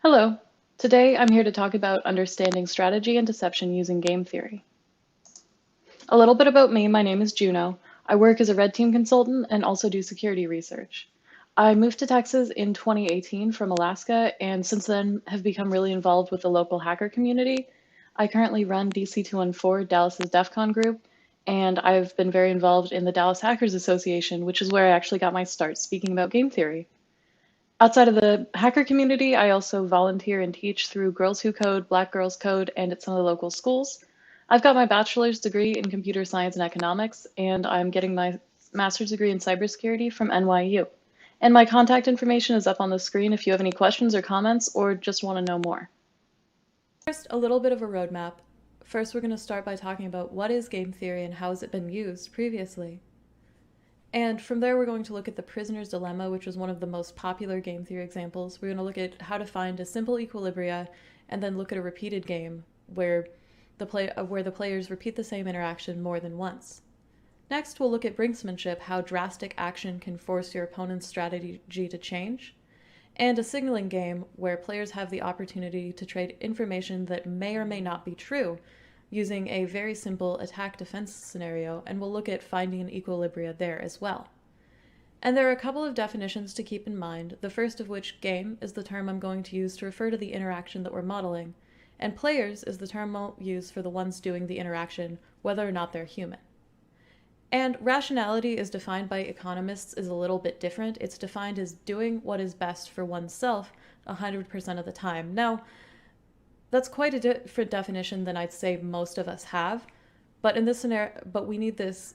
Hello. Today I'm here to talk about understanding strategy and deception using game theory. A little bit about me, my name is Juneau. I work as a red team consultant and also do security research. I moved to Texas in 2018 from Alaska and since then have become really involved with the local hacker community. I currently run DC214, Dallas's DEF CON group, and I've been very involved in the Dallas Hackers Association, which is where I actually got my start speaking about game theory. Outside of the hacker community, I also volunteer and teach through Girls Who Code, Black Girls Code, and at some of the local schools. I've got my bachelor's degree in computer science and economics, and I'm getting my master's degree in cybersecurity from NYU. And my contact information is up on the screen if you have any questions or comments or just want to know more. First, a little bit of a roadmap. First, we're going to start by talking about what is game theory and how has it been used previously. And from there, we're going to look at the prisoner's dilemma, which was one of the most popular game theory examples. We're going to look at how to find a simple equilibria and then look at a repeated game where the players repeat the same interaction more than once. Next, we'll look at Brinkmanship, how drastic action can force your opponent's strategy to change, and a signaling game where players have the opportunity to trade information that may or may not be true using a very simple attack-defense scenario, and we'll look at finding an equilibria there as well. And there are a couple of definitions to keep in mind, the first of which, game, is the term I'm going to use to refer to the interaction that we're modeling, and players is the term I'll use for the ones doing the interaction, whether or not they're human. And rationality is defined by economists is a little bit different. It's defined as doing what is best for oneself 100% of the time. Now, that's quite a different definition than I'd say most of us have, but in this scenario, we need this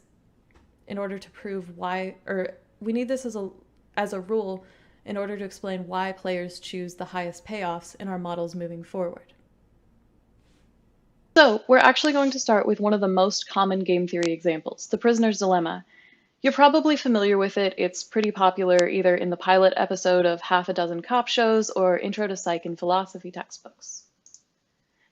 in order to prove why, or we need this as a rule in order to explain why players choose the highest payoffs in our models moving forward. So, we're actually going to start with one of the most common game theory examples, the prisoner's dilemma. You're probably familiar with it. It's pretty popular either in the pilot episode of half a dozen cop shows or intro to psych and philosophy textbooks.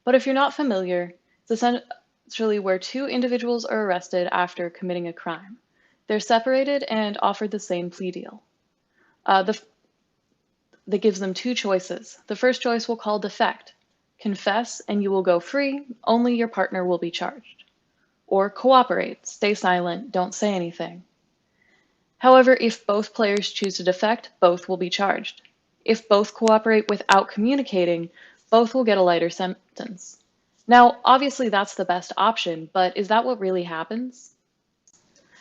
But if you're not familiar, it's essentially where two individuals are arrested after committing a crime. They're separated and offered the same plea deal. That gives them two choices. The first choice we'll call defect. Confess and you will go free, only your partner will be charged. Or cooperate, stay silent, don't say anything. However, if both players choose to defect, both will be charged. If both cooperate without communicating, both will get a lighter sentence. Now, obviously that's the best option, but is that what really happens?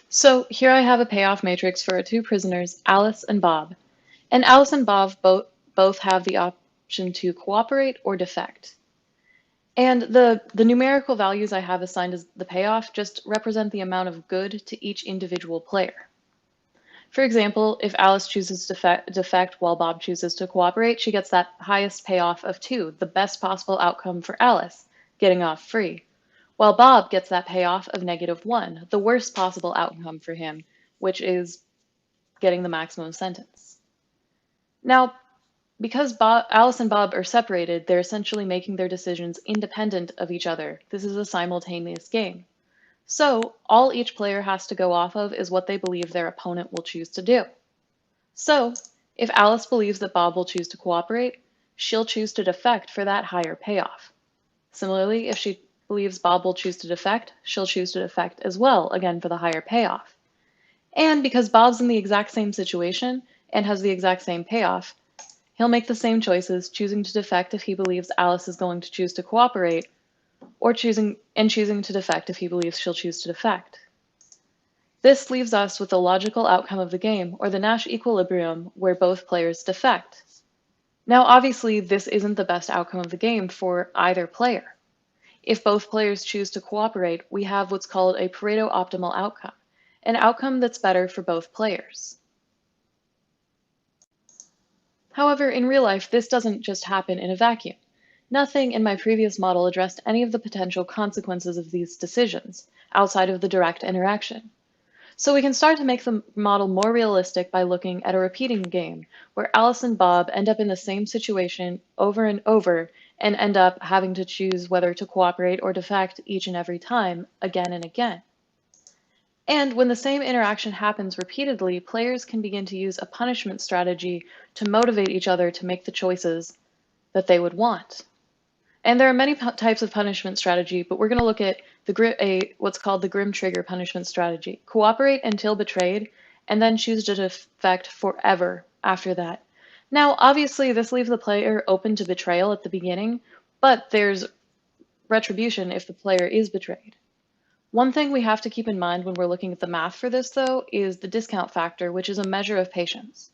So here I have a payoff matrix for our two prisoners, Alice and Bob. And Alice and Bob both have the option to cooperate or defect. And the numerical values I have assigned as the payoff just represent the amount of good to each individual player. For example, if Alice chooses to defect while Bob chooses to cooperate, she gets that highest payoff of 2, the best possible outcome for Alice, getting off free, while Bob gets that payoff of -1, the worst possible outcome for him, which is getting the maximum sentence. Now, because Alice and Bob are separated, they're essentially making their decisions independent of each other. This is a simultaneous game. So, all each player has to go off of is what they believe their opponent will choose to do. So, if Alice believes that Bob will choose to cooperate, she'll choose to defect for that higher payoff. Similarly, if she believes Bob will choose to defect, she'll choose to defect as well, again for the higher payoff. And because Bob's in the exact same situation and has the exact same payoff, he'll make the same choices, choosing to defect if he believes Alice is going to choose to cooperate, or choosing to defect if he believes she'll choose to defect. This leaves us with the logical outcome of the game, or the Nash equilibrium, where both players defect. Now, obviously, this isn't the best outcome of the game for either player. If both players choose to cooperate, we have what's called a Pareto optimal outcome, an outcome that's better for both players. However, in real life, this doesn't just happen in a vacuum. Nothing in my previous model addressed any of the potential consequences of these decisions, outside of the direct interaction. So we can start to make the model more realistic by looking at a repeating game, where Alice and Bob end up in the same situation over and over, and end up having to choose whether to cooperate or defect each and every time, again and again. And when the same interaction happens repeatedly, players can begin to use a punishment strategy to motivate each other to make the choices that they would want. And there are many types of punishment strategy, but we're going to look at what's called the grim trigger punishment strategy. Cooperate until betrayed, and then choose to defect forever after that. Now, obviously, this leaves the player open to betrayal at the beginning, but there's retribution if the player is betrayed. One thing we have to keep in mind when we're looking at the math for this, though, is the discount factor, which is a measure of patience.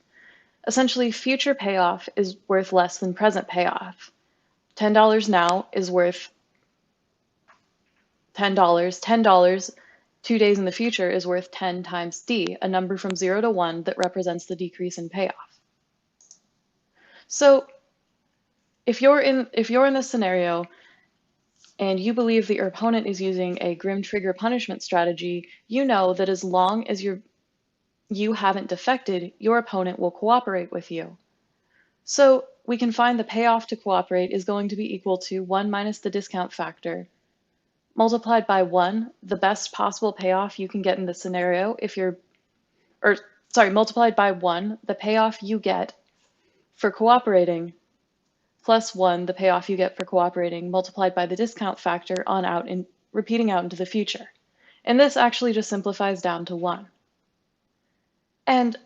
Essentially, future payoff is worth less than present payoff. $10 now is worth $10. $10 2 days in the future is worth 10 times D, a number from 0 to 1 that represents the decrease in payoff. So if you're in this scenario and you believe that your opponent is using a grim trigger punishment strategy, you know that as long as you haven't defected, your opponent will cooperate with you. So we can find the payoff to cooperate is going to be equal to 1 minus the discount factor, multiplied by 1, the best possible payoff you can get in this scenario multiplied by 1, the payoff you get for cooperating, plus 1, the payoff you get for cooperating, multiplied by the discount factor on out and repeating out into the future. And this actually just simplifies down to 1. And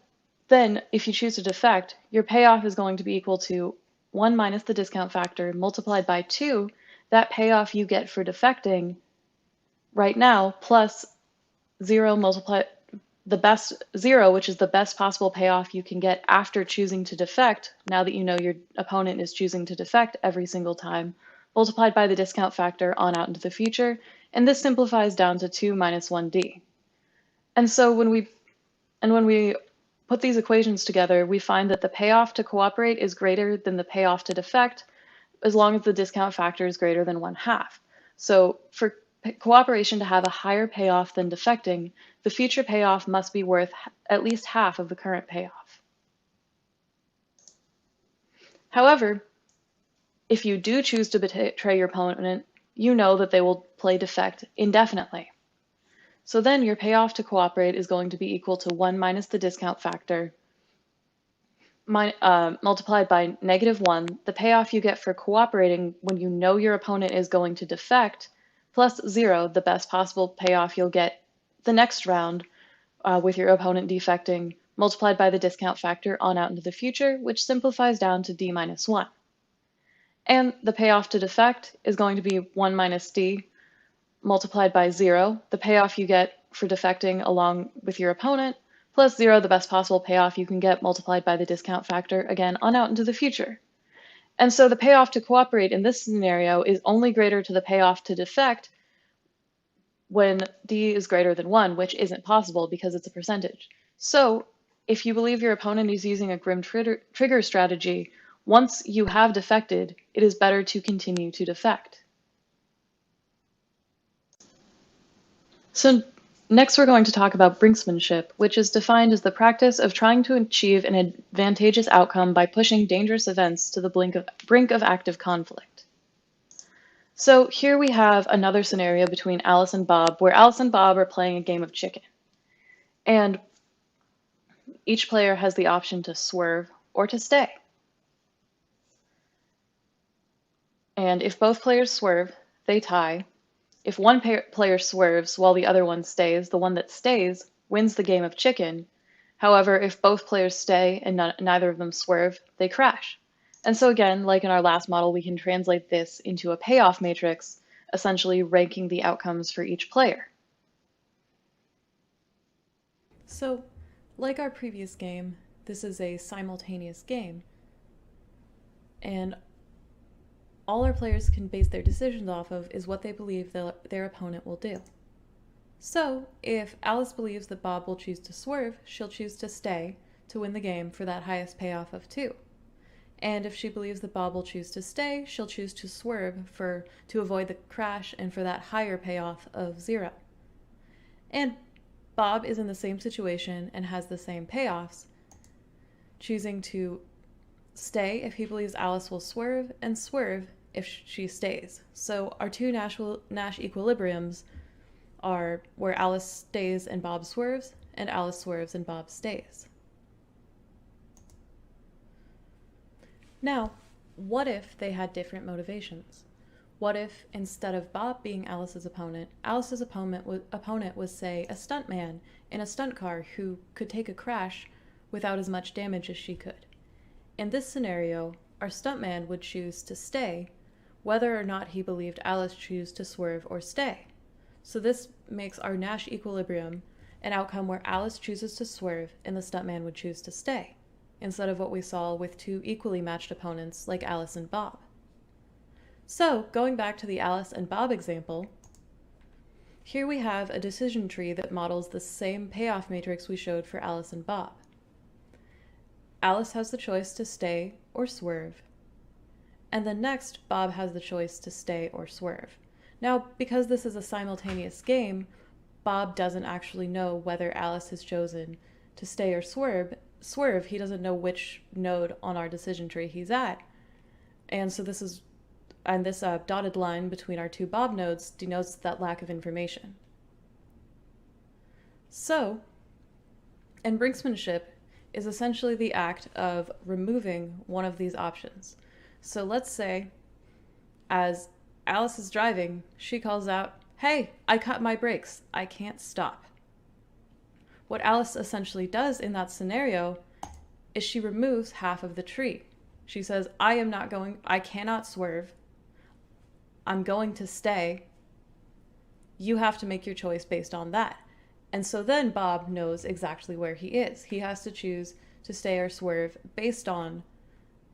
then if you choose to defect, your payoff is going to be equal to 1 minus the discount factor multiplied by 2, that payoff you get for defecting right now, plus 0 which is the best possible payoff you can get after choosing to defect, now that you know your opponent is choosing to defect every single time, multiplied by the discount factor on out into the future, and this simplifies down to 2 minus 1D. And so when we put these equations together, we find that the payoff to cooperate is greater than the payoff to defect, as long as the discount factor is greater than 1/2. So for cooperation to have a higher payoff than defecting, the future payoff must be worth at least half of the current payoff. However, if you do choose to betray your opponent, you know that they will play defect indefinitely. So then your payoff to cooperate is going to be equal to 1 minus the discount factor multiplied by -1, the payoff you get for cooperating when you know your opponent is going to defect, plus 0, the best possible payoff you'll get the next round with your opponent defecting, multiplied by the discount factor on out into the future, which simplifies down to D minus 1. And the payoff to defect is going to be 1 minus D multiplied by 0, the payoff you get for defecting along with your opponent, plus 0, the best possible payoff you can get multiplied by the discount factor, again, on out into the future. And so the payoff to cooperate in this scenario is only greater to the payoff to defect when D is greater than 1, which isn't possible because it's a percentage. So if you believe your opponent is using a grim trigger strategy, once you have defected, it is better to continue to defect. So next we're going to talk about Brinkmanship, which is defined as the practice of trying to achieve an advantageous outcome by pushing dangerous events to the brink of active conflict. So here we have another scenario between Alice and Bob, where Alice and Bob are playing a game of chicken. And each player has the option to swerve or to stay. And if both players swerve, they tie. If one player swerves while the other one stays, the one that stays wins the game of chicken. However, if both players stay and neither of them swerve, they crash. And so again, like in our last model, we can translate this into a payoff matrix, essentially ranking the outcomes for each player. So, like our previous game, this is a simultaneous game. And all our players can base their decisions off of is what they believe their opponent will do. So, if Alice believes that Bob will choose to swerve, she'll choose to stay to win the game for that highest payoff of 2. And if she believes that Bob will choose to stay, she'll choose to swerve to avoid the crash and for that higher payoff of 0. And Bob is in the same situation and has the same payoffs, choosing to stay if he believes Alice will swerve, and swerve if she stays. So our two Nash equilibriums are where Alice stays and Bob swerves, and Alice swerves and Bob stays. Now, what if they had different motivations? What if, instead of Bob being Alice's opponent was, say, a stuntman in a stunt car who could take a crash without as much damage as she could? In this scenario, our stuntman would choose to stay, whether or not he believed Alice choose to swerve or stay. So this makes our Nash equilibrium an outcome where Alice chooses to swerve and the stuntman would choose to stay, instead of what we saw with two equally matched opponents like Alice and Bob. So, going back to the Alice and Bob example, here we have a decision tree that models the same payoff matrix we showed for Alice and Bob. Alice has the choice to stay or swerve, and then next, Bob has the choice to stay or swerve. Now, because this is a simultaneous game, Bob doesn't actually know whether Alice has chosen to stay or swerve. He doesn't know which node on our decision tree he's at. And so this dotted line between our two Bob nodes denotes that lack of information. So, and Brinkmanship is essentially the act of removing one of these options. So let's say, as Alice is driving, she calls out, "Hey, I cut my brakes. I can't stop." What Alice essentially does in that scenario is she removes half of the tree. She says, I cannot swerve. I'm going to stay. You have to make your choice based on that. And so then Bob knows exactly where he is. He has to choose to stay or swerve based on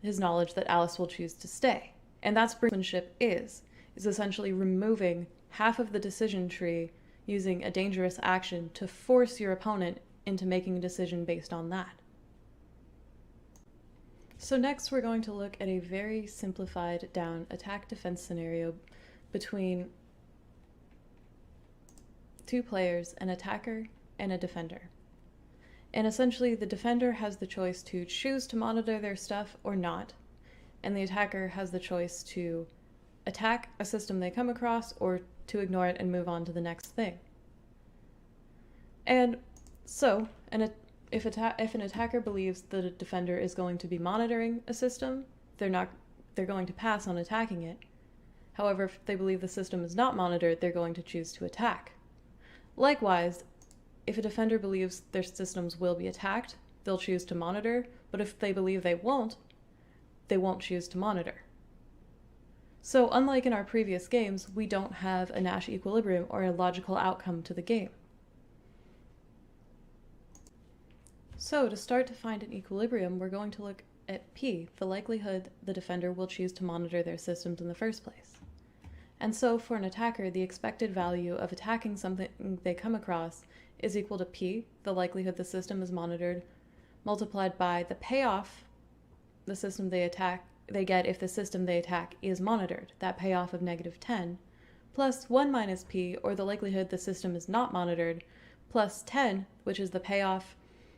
his knowledge that Alice will choose to stay. And that's Brinkmanship is essentially removing half of the decision tree using a dangerous action to force your opponent into making a decision based on that. So next we're going to look at a very simplified down attack-defense scenario between two players, an attacker and a defender. And essentially the defender has the choice to choose to monitor their stuff or not, and the attacker has the choice to attack a system they come across or to ignore it and move on to the next thing. And so, if an attacker believes that a defender is going to be monitoring a system, they're going to pass on attacking it. However, if they believe the system is not monitored, they're going to choose to attack. Likewise, if a defender believes their systems will be attacked, they'll choose to monitor, but if they believe they won't choose to monitor. So unlike in our previous games, we don't have a Nash equilibrium or a logical outcome to the game. So to start to find an equilibrium, we're going to look at P, the likelihood the defender will choose to monitor their systems in the first place. And so for an attacker, the expected value of attacking something they come across is equal to P, the likelihood the system is monitored, multiplied by the payoff the system they get if the system they attack is monitored, that payoff of -10, plus 1 minus P, or the likelihood the system is not monitored, plus 10, which is the payoff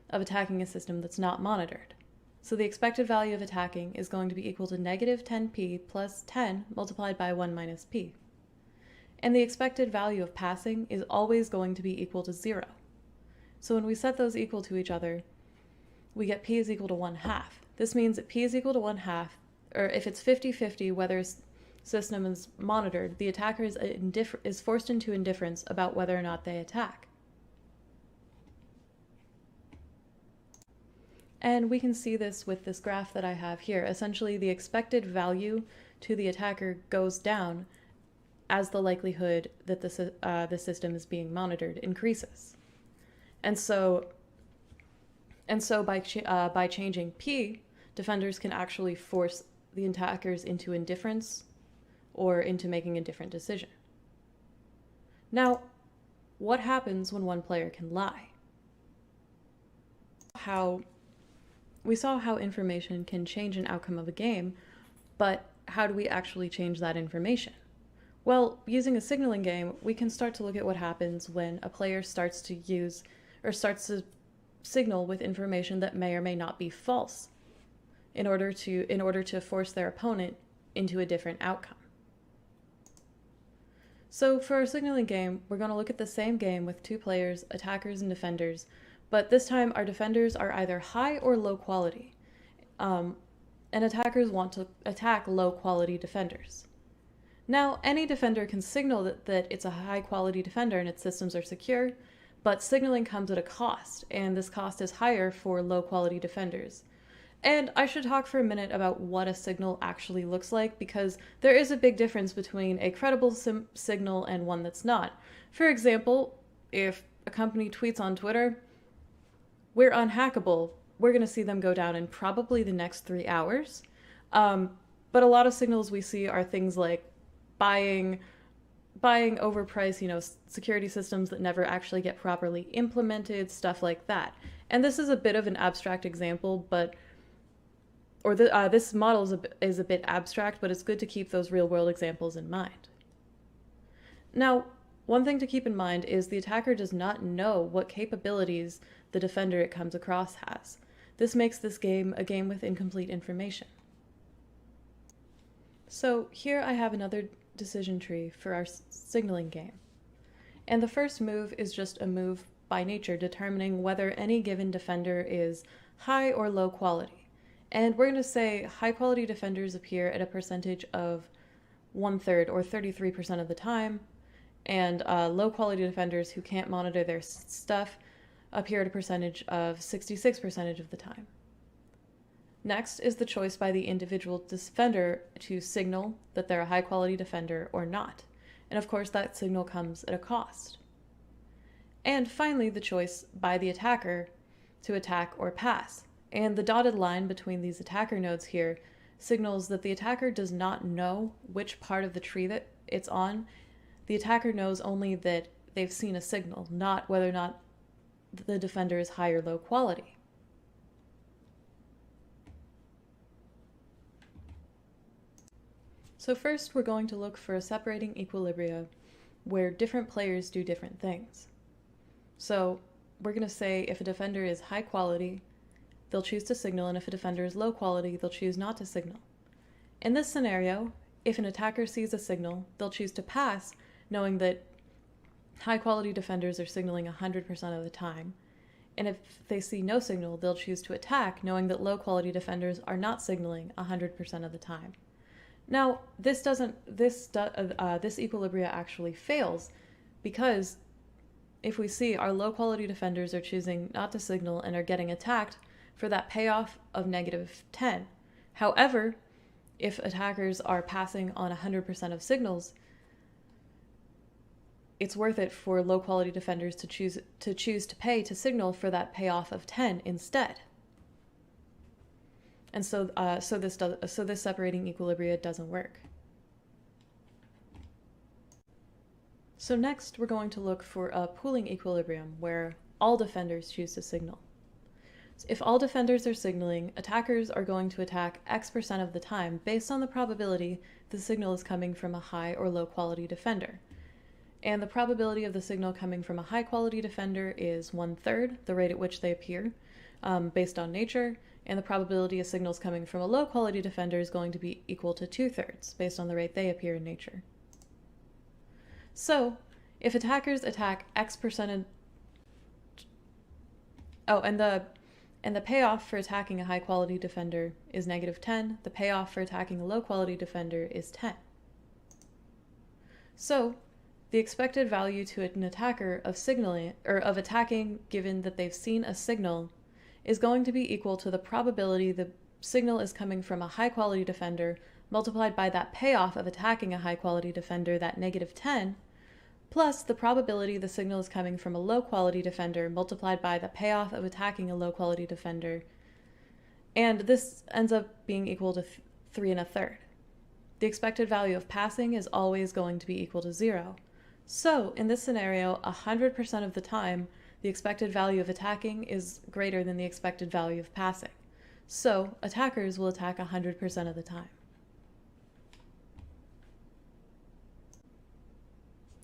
of attacking a system that's not monitored. So the expected value of attacking is going to be equal to -10P plus 10 multiplied by 1 minus P. And the expected value of passing is always going to be equal to 0. So when we set those equal to each other, we get P is equal to 1/2. This means that P is equal to 1/2, or if it's 50-50 whether a system is monitored, the attacker is forced into indifference about whether or not they attack. And we can see this with this graph that I have here. Essentially, the expected value to the attacker goes down as the likelihood that the system is being monitored increases. And so by changing P, defenders can actually force the attackers into indifference or into making a different decision. Now, what happens when one player can lie? We saw how information can change an outcome of a game, but how do we actually change that information? Well, using a signaling game, we can start to look at what happens when a player starts to signal with information that may or may not be false in order to force their opponent into a different outcome. So for our signaling game, we're going to look at the same game with two players, attackers and defenders, but this time our defenders are either high or low quality. and attackers want to attack low-quality defenders. Now, any defender can signal that it's a high-quality defender and its systems are secure, but signaling comes at a cost, and this cost is higher for low-quality defenders. And I should talk for a minute about what a signal actually looks like, because there is a big difference between a credible signal and one that's not. For example, if a company tweets on Twitter, "We're unhackable," we're going to see them go down in probably the next 3 hours. But a lot of signals we see are things like buying overpriced, security systems that never actually get properly implemented, stuff like that. And this is a bit of an abstract example, this model is a bit abstract, but it's good to keep those real-world examples in mind. Now, one thing to keep in mind is the attacker does not know what capabilities the defender it comes across has. This makes this game a game with incomplete information. So here I have another decision tree for our signaling game. And the first move is just a move by nature, determining whether any given defender is high or low quality. And we're going to say high quality defenders appear at a percentage of 1/3 or 33% of the time, and low quality defenders who can't monitor their stuff appear at a percentage of 66% of the time. Next is the choice by the individual defender to signal that they're a high quality defender or not. And of course that signal comes at a cost. And finally, the choice by the attacker to attack or pass. And the dotted line between these attacker nodes here signals that the attacker does not know which part of the tree that it's on. The attacker knows only that they've seen a signal, not whether or not the defender is high or low quality. So first, we're going to look for a separating equilibria where different players do different things. So we're going to say if a defender is high quality, they'll choose to signal, and if a defender is low quality, they'll choose not to signal. In this scenario, if an attacker sees a signal, they'll choose to pass, knowing that high quality defenders are signaling 100% of the time. And if they see no signal, they'll choose to attack, knowing that low quality defenders are not signaling 100% of the time. Now, this equilibria actually fails because if we see our low quality defenders are choosing not to signal and are getting attacked for that payoff of -10. However, if attackers are passing on 100% of signals, it's worth it for low quality defenders to choose to pay to signal for that payoff of 10 instead. And so this separating equilibria doesn't work. So next, we're going to look for a pooling equilibrium where all defenders choose to signal. So if all defenders are signaling, attackers are going to attack X% of the time based on the probability the signal is coming from a high or low quality defender. And the probability of the signal coming from a high quality defender is 1/3, the rate at which they appear, based on nature, and the probability of signals coming from a low quality defender is going to be equal to 2/3, based on the rate they appear in nature. So, if attackers attack X%, and the payoff for attacking a high quality defender is -10, the payoff for attacking a low quality defender is 10. So, the expected value to an attacker of signaling or of attacking given that they've seen a signal is going to be equal to the probability the signal is coming from a high quality defender multiplied by that payoff of attacking a high quality defender, that -10, plus the probability the signal is coming from a low quality defender multiplied by the payoff of attacking a low quality defender. And this ends up being equal to 3 1/3. The expected value of passing is always going to be equal to 0. So in this scenario, 100% of the time, the expected value of attacking is greater than the expected value of passing. So attackers will attack 100% of the time.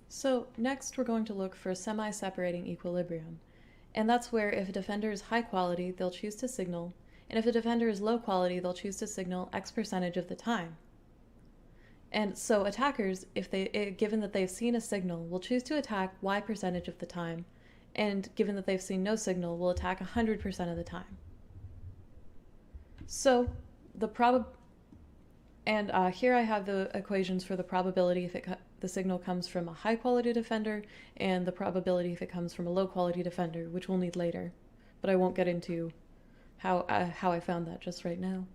So next we're going to look for a semi-separating equilibrium. And that's where if a defender is high quality, they'll choose to signal, and if a defender is low quality, they'll choose to signal X% of the time. And so attackers, given that they've seen a signal, will choose to attack Y% of the time, and given that they've seen no signal, will attack 100% of the time. So the here I have the equations for the probability if the signal comes from a high quality defender and the probability if it comes from a low quality defender, which we'll need later, but I won't get into how I found that just right now.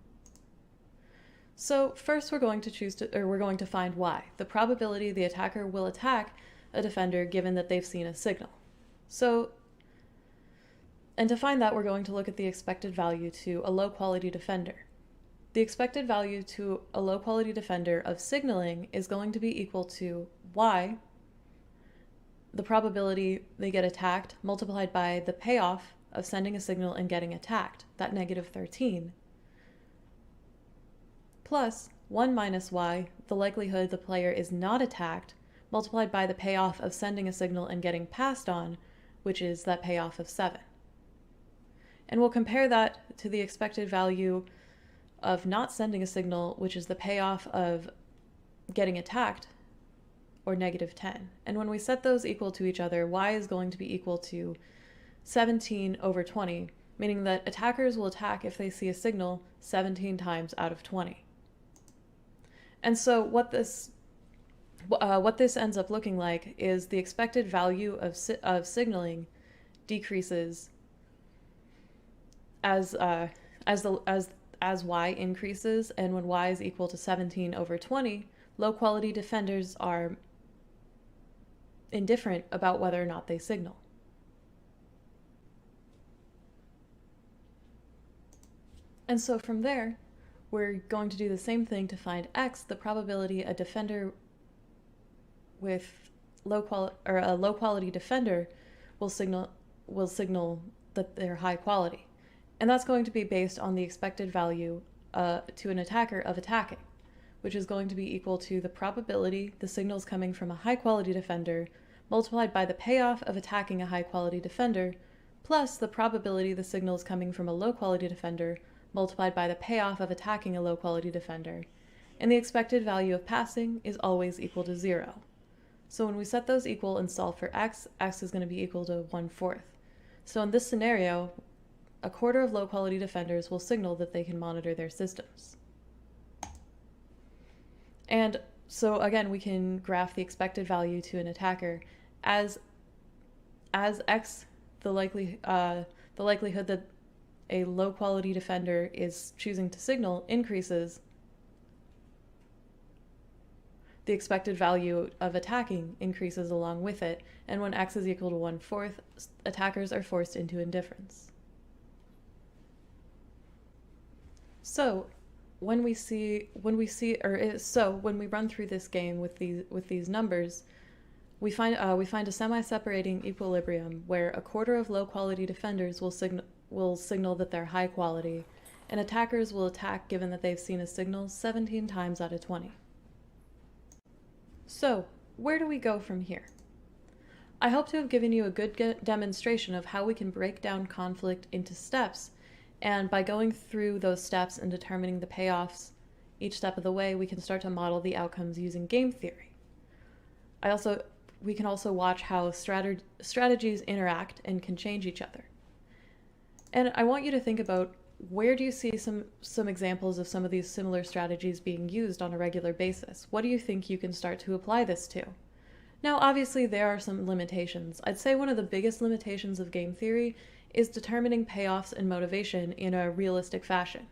So first we're going to find y, the probability the attacker will attack a defender given that they've seen a signal. And to find that, we're going to look at the expected value to a low quality defender. The expected value to a low quality defender of signaling is going to be equal to y, the probability they get attacked, multiplied by the payoff of sending a signal and getting attacked, that -13, plus 1 minus y, the likelihood the player is not attacked, multiplied by the payoff of sending a signal and getting passed on, which is that payoff of 7. And we'll compare that to the expected value of not sending a signal, which is the payoff of getting attacked, or -10. And when we set those equal to each other, y is going to be equal to 17 over 20, meaning that attackers will attack if they see a signal 17 times out of 20. And so what this ends up looking like is the expected value of signaling decreases as y increases, and when y is equal to 17 over 20, low quality defenders are indifferent about whether or not they signal. And so from there, we're going to do the same thing to find x, the probability a defender with a low quality defender will signal that they're high quality. And that's going to be based on the expected value to an attacker of attacking, which is going to be equal to the probability the signal's coming from a high quality defender multiplied by the payoff of attacking a high quality defender plus the probability the signal's coming from a low quality defender multiplied by the payoff of attacking a low quality defender. And the expected value of passing is always equal to 0. So when we set those equal and solve for x is going to be equal to 1/4. So in this scenario, a quarter of low-quality defenders will signal that they can monitor their systems. And so again, we can graph the expected value to an attacker as x, the likelihood that a low-quality defender is choosing to signal increases, the expected value of attacking increases along with it, and when x is equal to 1/4, attackers are forced into indifference. So when we run through this game with these numbers, we find a semi-separating equilibrium where a quarter of low-quality defenders will signal that they're high quality, and attackers will attack given that they've seen a signal 17 times out of 20. So where do we go from here? I hope to have given you a good demonstration of how we can break down conflict into steps, and by going through those steps and determining the payoffs each step of the way, we can start to model the outcomes using game theory. We can also watch how strategies interact and can change each other. And I want you to think about, where do you see some examples of some of these similar strategies being used on a regular basis? What do you think you can start to apply this to? Now, obviously, there are some limitations. I'd say one of the biggest limitations of game theory is determining payoffs and motivation in a realistic fashion.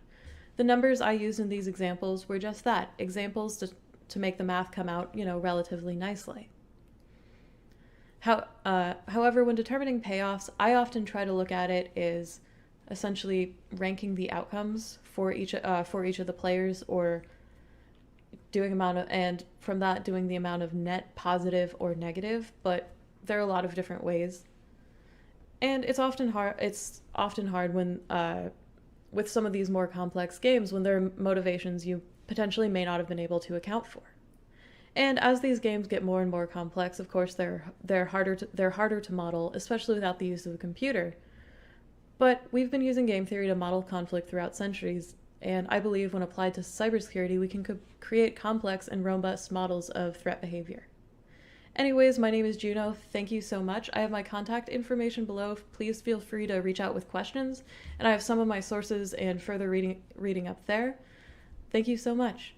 The numbers I used in these examples were just that, examples to make the math come out, relatively nicely. However, when determining payoffs, I often try to look at it as essentially ranking the outcomes for each of the players, or and from that doing the amount of net positive or negative, but there are a lot of different ways. And it's often hard when with some of these more complex games, when there are motivations you potentially may not have been able to account for. And as these games get more and more complex, of course, they're harder to model, especially without the use of a computer. But we've been using game theory to model conflict throughout centuries, and I believe when applied to cybersecurity, we can create complex and robust models of threat behavior. Anyways, my name is Juneau. Thank you so much. I have my contact information below. Please feel free to reach out with questions, and I have some of my sources and further reading up there. Thank you so much.